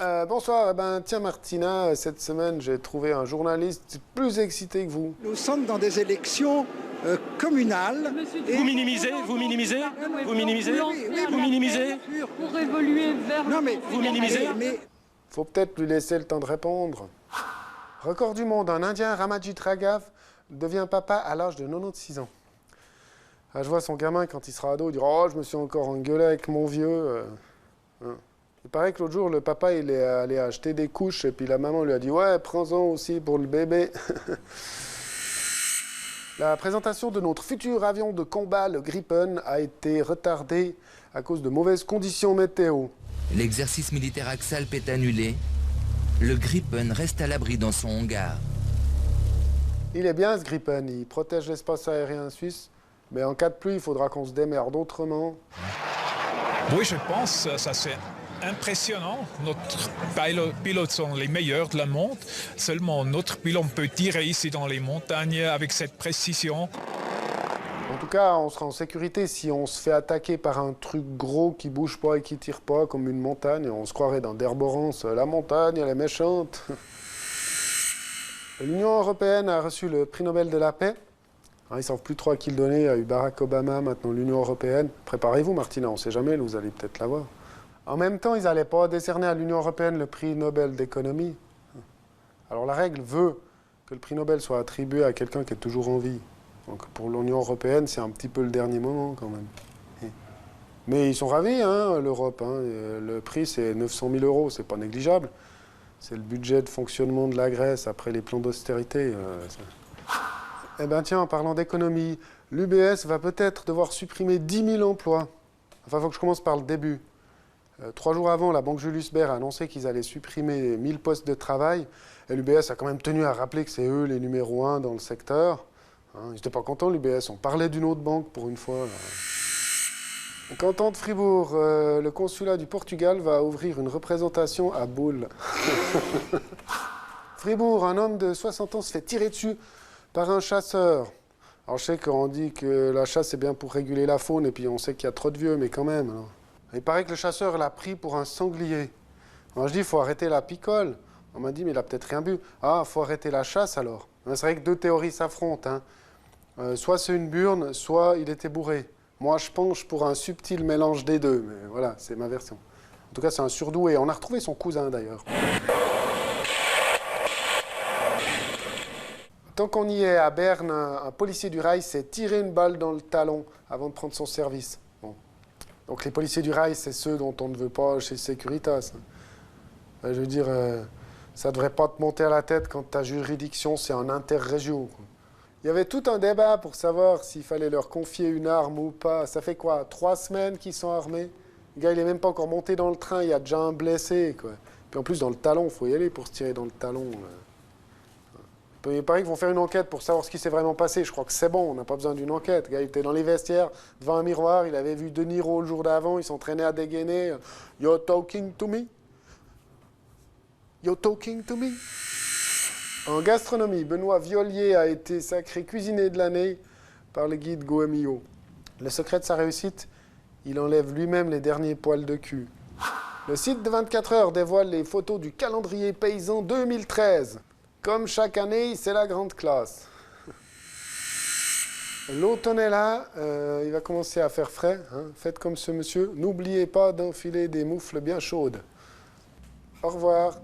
Bonsoir, tiens Martina, cette semaine j'ai trouvé un journaliste plus excité que vous. Nous sommes dans des élections communales. Vous minimisez, vous minimisez, vous minimisez, vous minimisez. Pour évoluer vers... Non mais... Vous minimisez. Faut peut-être lui laisser le temps de répondre. Record du monde, un Indien, Ramajit Raghav, devient papa à l'âge de 96 ans. Je vois son gamin, quand il sera ado, dire « Oh, je me suis encore engueulé avec mon vieux. Il paraît que l'autre jour, le papa, il est allé acheter des couches, et puis la maman lui a dit « Ouais, prends-en aussi pour le bébé. » La présentation de notre futur avion de combat, le Gripen, a été retardée à cause de mauvaises conditions météo. L'exercice militaire Axalp est annulé. Le Gripen reste à l'abri dans son hangar. Il est bien ce Gripen, il protège l'espace aérien suisse, mais en cas de pluie, il faudra qu'on se démerde autrement. Oui, je pense, ça c'est impressionnant. Notre pilotes sont les meilleurs de la monde. Seulement notre pilote peut tirer ici dans les montagnes avec cette précision. En tout cas, on sera en sécurité si on se fait attaquer par un truc gros qui bouge pas et qui tire pas comme une montagne. On se croirait dans Derborance, la montagne, elle est méchante. L'Union européenne a reçu le prix Nobel de la paix. Ils ne savent plus trop à qui le donner. Il y a eu Barack Obama, maintenant l'Union européenne. Préparez-vous, Martina, on ne sait jamais, vous allez peut-être l'avoir. En même temps, ils n'allaient pas décerner à l'Union européenne le prix Nobel d'économie. Alors la règle veut que le prix Nobel soit attribué à quelqu'un qui est toujours en vie. Donc pour l'Union européenne, c'est un petit peu le dernier moment quand même. Mais ils sont ravis, l'Europe. Le prix, c'est 900 000 €, c'est pas négligeable. C'est le budget de fonctionnement de la Grèce après les plans d'austérité. Eh bien tiens, en parlant d'économie, l'UBS va peut-être devoir supprimer 10 000 emplois. Enfin, il faut que je commence par le début. 3 jours avant, la banque Julius Baer a annoncé qu'ils allaient supprimer 1000 postes de travail. Et l'UBS a quand même tenu à rappeler que c'est eux les numéros 1 dans le secteur. Ils n'étaient pas contents, l'UBS. On parlait d'une autre banque pour une fois. Au canton de Fribourg, le consulat du Portugal va ouvrir une représentation à Boulle. Fribourg, un homme de 60 ans se fait tirer dessus par un chasseur. Alors je sais qu'on dit que la chasse c'est bien pour réguler la faune et puis on sait qu'il y a trop de vieux, mais quand même. Alors. Il paraît que le chasseur l'a pris pour un sanglier. Alors je dis, il faut arrêter la picole. On m'a dit, mais il a peut-être rien bu. Ah, il faut arrêter la chasse alors. C'est vrai que deux théories s'affrontent. Soit c'est une burne, soit il était bourré. Moi, je penche pour un subtil mélange des deux, mais voilà, c'est ma version. En tout cas, c'est un surdoué. On a retrouvé son cousin d'ailleurs. Tant qu'on y est, à Berne, un policier du rail s'est tiré une balle dans le talon avant de prendre son service. Bon. Donc les policiers du rail, c'est ceux dont on ne veut pas chez Securitas. Je veux dire, ça ne devrait pas te monter à la tête quand ta juridiction, c'est un interrégio. Il y avait tout un débat pour savoir s'il fallait leur confier une arme ou pas. Ça fait quoi, 3 semaines qu'ils sont armés? Le gars, il n'est même pas encore monté dans le train, il y a déjà un blessé, quoi. Puis en plus, dans le talon, il faut y aller pour se tirer dans le talon. Il paraît qu'ils vont faire une enquête pour savoir ce qui s'est vraiment passé. Je crois que c'est bon, on n'a pas besoin d'une enquête. Le gars, il était dans les vestiaires, devant un miroir, il avait vu De Niro le jour d'avant, il s'entraînait à dégainer. « You're talking to me? You're talking to me ?» En gastronomie, Benoît Violier a été sacré cuisinier de l'année par le guide Goemio. Le secret de sa réussite, il enlève lui-même les derniers poils de cul. Le site de 24 heures dévoile les photos du calendrier paysan 2013. Comme chaque année, c'est la grande classe. L'automne est là, il va commencer à faire frais. Faites comme ce monsieur. N'oubliez pas d'enfiler des moufles bien chaudes. Au revoir.